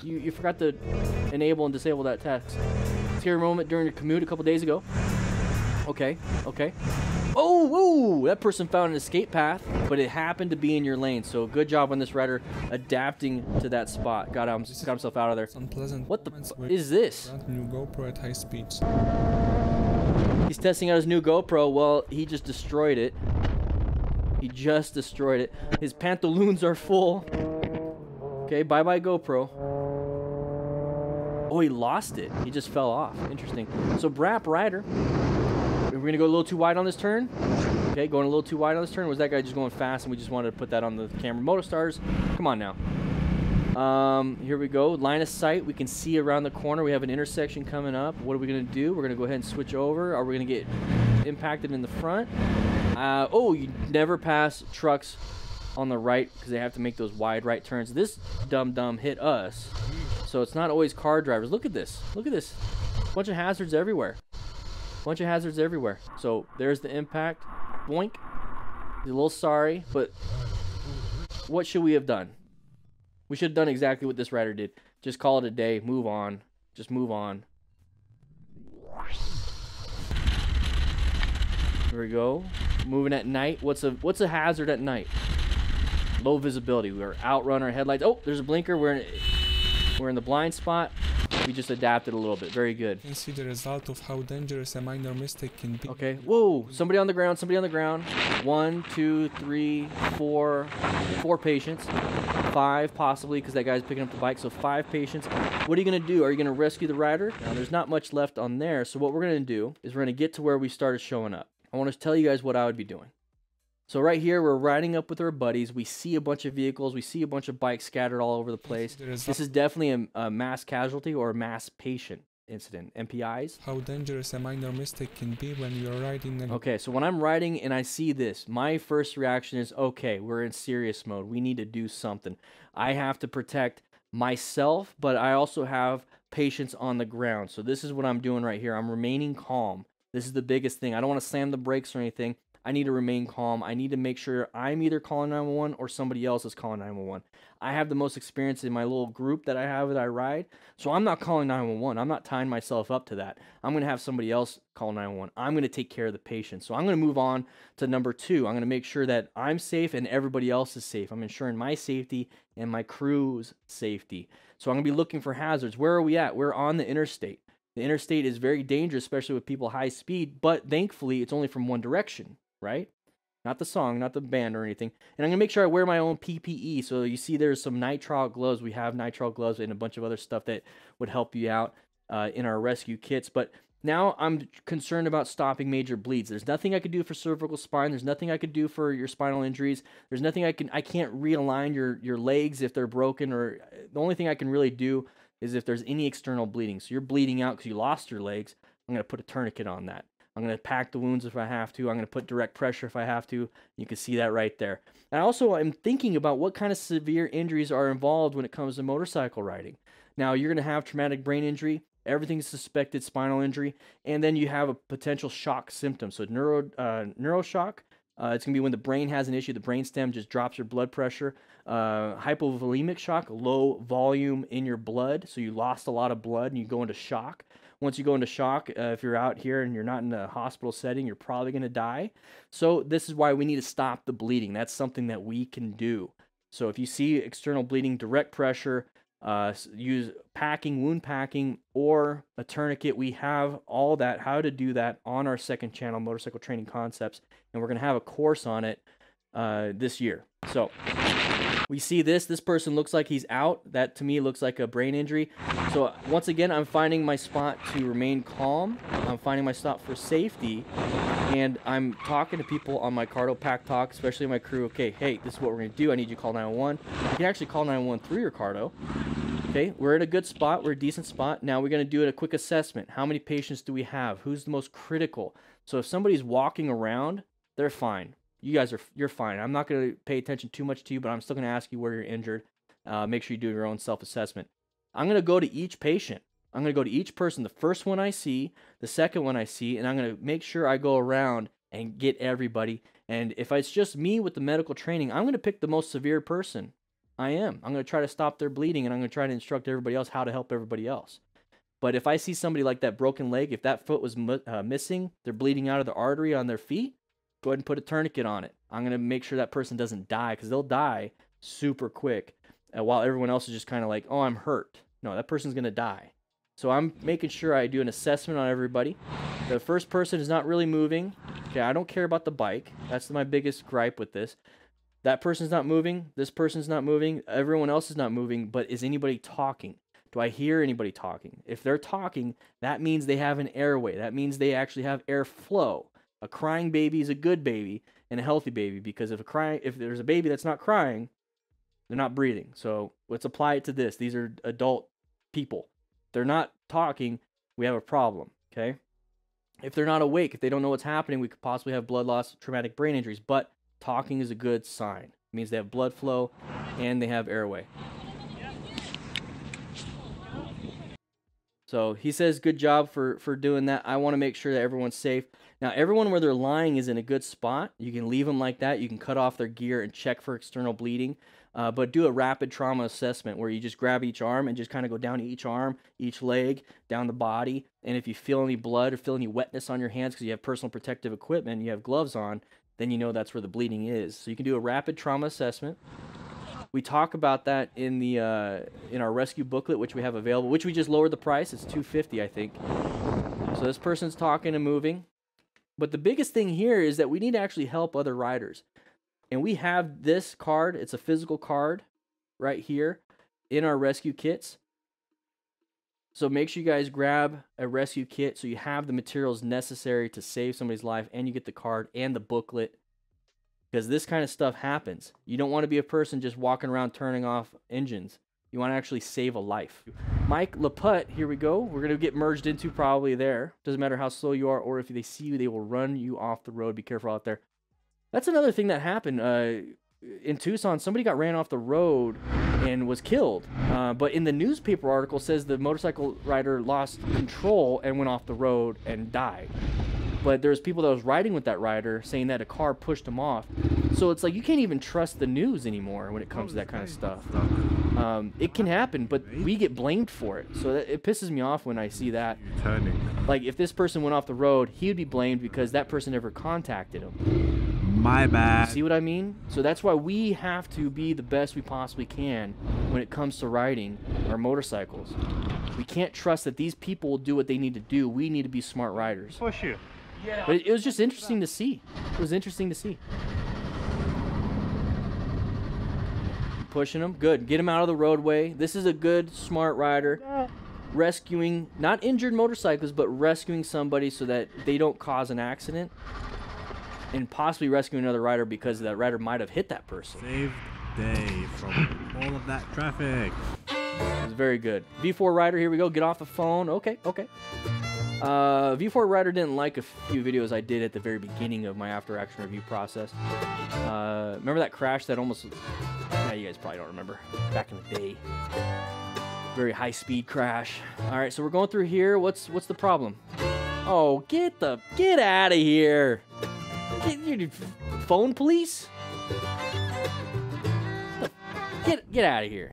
You forgot to enable and disable that text. Scary moment during your commute a couple days ago. Okay, okay. Oh, whoa! That person found an escape path, but it happened to be in your lane. So good job on this rider adapting to that spot. Got himself out of there. Unpleasant. What the is this? New GoPro at high speeds. He's testing out his new GoPro. Well, he just destroyed it. He just destroyed it. His pantaloons are full. Okay, bye-bye GoPro. Oh, he lost it. He just fell off. Interesting. So, Brap Rider. We're going to go a little too wide on this turn. Okay, going a little too wide on this turn. Was that guy just going fast and we just wanted to put that on the camera? Motostars, come on now. Here we go. Line of sight. We can see around the corner. We have an intersection coming up. What are we going to do? We're going to go ahead and switch over. Are we going to get impacted in the front? Oh, you never pass trucks on the right because they have to make those wide right turns. This dum-dum hit us. So it's not always car drivers. Look at this. Look at this. Bunch of hazards everywhere. Bunch of hazards everywhere. So there's the impact. Boink. He's a little sorry, but what should we have done? We should have done exactly what this rider did. Just call it a day. Move on. Just move on. Here we go. Moving at night. What's a hazard at night? Low visibility. We're outrun our headlights. Oh, there's a blinker. We're in the blind spot. We just adapted a little bit. Very good. You can see the result of how dangerous a minor mistake can be. Okay. Whoa! Somebody on the ground. Somebody on the ground. 1, 2, 3, 4. 4 patients. 5 possibly because that guy's picking up the bike. So 5 patients. What are you gonna do? Are you gonna rescue the rider? Now there's not much left on there. So what we're gonna do is we're gonna get to where we started showing up. I want to tell you guys what I would be doing. So right here, we're riding up with our buddies. We see a bunch of vehicles. We see a bunch of bikes scattered all over the place. This is definitely a mass casualty or a mass patient incident. MPIs. How dangerous a minor mistake can be when you're riding. Okay, so when I'm riding and I see this, my first reaction is, okay, we're in serious mode. We need to do something. I have to protect myself, but I also have patients on the ground. So this is what I'm doing right here. I'm remaining calm. This is the biggest thing. I don't want to slam the brakes or anything. I need to remain calm. I need to make sure I'm either calling 911 or somebody else is calling 911. I have the most experience in my little group that I have that I ride, so I'm not calling 911. I'm not tying myself up to that. I'm going to have somebody else call 911. I'm going to take care of the patient. So I'm going to move on to number 2. I'm going to make sure that I'm safe and everybody else is safe. I'm ensuring my safety and my crew's safety. So I'm going to be looking for hazards. Where are we at? We're on the interstate. The interstate is very dangerous, especially with people high speed, but thankfully it's only from one direction. Right? Not the song, not the band or anything. And I'm going to make sure I wear my own PPE. So you see there's some nitrile gloves. We have nitrile gloves and a bunch of other stuff that would help you out in our rescue kits. But now I'm concerned about stopping major bleeds. There's nothing I could do for cervical spine. There's nothing I could do for your spinal injuries. There's nothing I can't realign your legs if they're broken, or the only thing I can really do is if there's any external bleeding. So you're bleeding out because you lost your legs. I'm going to put a tourniquet on that. I'm going to pack the wounds if I have to. I'm going to put direct pressure if I have to. You can see that right there. And also, I'm thinking about what kind of severe injuries are involved when it comes to motorcycle riding. Now, you're going to have traumatic brain injury, everything's suspected spinal injury, and then you have a potential shock symptom. So neuroshock, it's going to be when the brain has an issue. The brainstem just drops your blood pressure. Hypovolemic shock, low volume in your blood. So you lost a lot of blood and you go into shock. Once you go into shock, if you're out here and you're not in a hospital setting, you're probably going to die. So this is why we need to stop the bleeding. That's something that we can do. So if you see external bleeding, direct pressure, use packing, wound packing, or a tourniquet. We have all that, how to do that on our second channel, Motorcycle Training Concepts, and we're going to have a course on it this year. So we see this person looks like he's out. That to me looks like a brain injury. So once again, I'm finding my spot to remain calm. I'm finding my spot for safety, and I'm talking to people on my Cardo Pack Talk, especially my crew. Okay, hey, this is what we're going to do. I need you to call 911. You can actually call 911 through your Cardo. Okay, we're in a good spot. We're a decent spot. Now we're going to do a quick assessment. How many patients do we have? Who's the most critical? So if somebody's walking around, they're fine. You're fine. I'm not going to pay attention too much to you, but I'm still going to ask you where you're injured. Make sure you do your own self-assessment. I'm going to go to each patient. I'm going to go to each person. The first one I see, the second one I see, and I'm going to make sure I go around and get everybody. And if it's just me with the medical training, I'm going to pick the most severe person. I am. I'm going to try to stop their bleeding, and I'm going to try to instruct everybody else how to help everybody else. But if I see somebody like that broken leg, if that foot was missing, they're bleeding out of the artery on their feet, go ahead and put a tourniquet on it. I'm going to make sure that person doesn't die, because they'll die super quick while everyone else is just kind of like, oh, I'm hurt. No, that person's going to die. So I'm making sure I do an assessment on everybody. The first person is not really moving. Okay, I don't care about the bike. That's my biggest gripe with this. That person's not moving. This person's not moving. Everyone else is not moving. But is anybody talking? Do I hear anybody talking? If they're talking, that means they have an airway. That means they actually have airflow. A crying baby is a good baby and a healthy baby, because if there's a baby that's not crying, they're not breathing. So let's apply it to this. These are adult people. They're not talking, we have a problem, okay? If they're not awake, if they don't know what's happening, we could possibly have blood loss, traumatic brain injuries, but talking is a good sign. It means they have blood flow and they have airway. So he says, good job for doing that. I want to make sure that everyone's safe. Now, everyone where they're lying is in a good spot. You can leave them like that. You can cut off their gear and check for external bleeding. But do a rapid trauma assessment where you just grab each arm and just kind of go down each arm, each leg, down the body. And if you feel any blood or feel any wetness on your hands because you have personal protective equipment and you have gloves on, then you know that's where the bleeding is. So you can do a rapid trauma assessment. We talk about that in our rescue booklet, which we have available, which we just lowered the price. It's $250, I think. So this person's talking and moving. But the biggest thing here is that we need to actually help other riders. And we have this card. It's a physical card right here in our rescue kits. So make sure you guys grab a rescue kit so you have the materials necessary to save somebody's life, and you get the card and the booklet, because this kind of stuff happens. You don't want to be a person just walking around turning off engines. You want to actually save a life. Mike Laputte, here we go. We're going to get merged into probably there. Doesn't matter how slow you are, or if they see you, they will run you off the road. Be careful out there. That's another thing that happened in Tucson. Somebody got ran off the road and was killed. But in the newspaper article says the motorcycle rider lost control and went off the road and died. But there's people that was riding with that rider saying that a car pushed him off. So it's like you can't even trust the news anymore when it comes to that kind of stuff. It can happen, but we get blamed for it. So it pisses me off when I see that. Like if this person went off the road, he would be blamed because that person never contacted him. My bad. See what I mean? So that's why we have to be the best we possibly can when it comes to riding our motorcycles. We can't trust that these people will do what they need to do. We need to be smart riders. Push you. Yeah. But it was just interesting to see. It was interesting to see. Pushing them. Good. Get him out of the roadway. This is a good, smart rider. Rescuing, not injured motorcyclists, but rescuing somebody so that they don't cause an accident. And possibly rescuing another rider because that rider might have hit that person. Saved day from all of that traffic. It was very good. V4 rider, here we go. Get off the phone. Okay, okay. V4 rider didn't like a few videos I did at the very beginning of my after action review process. Remember that crash that almost... Yeah, you guys probably don't remember. Back in the day. Very high speed crash. Alright, so we're going through here. What's the problem? Oh, get out of here. Phone police? Get out of here.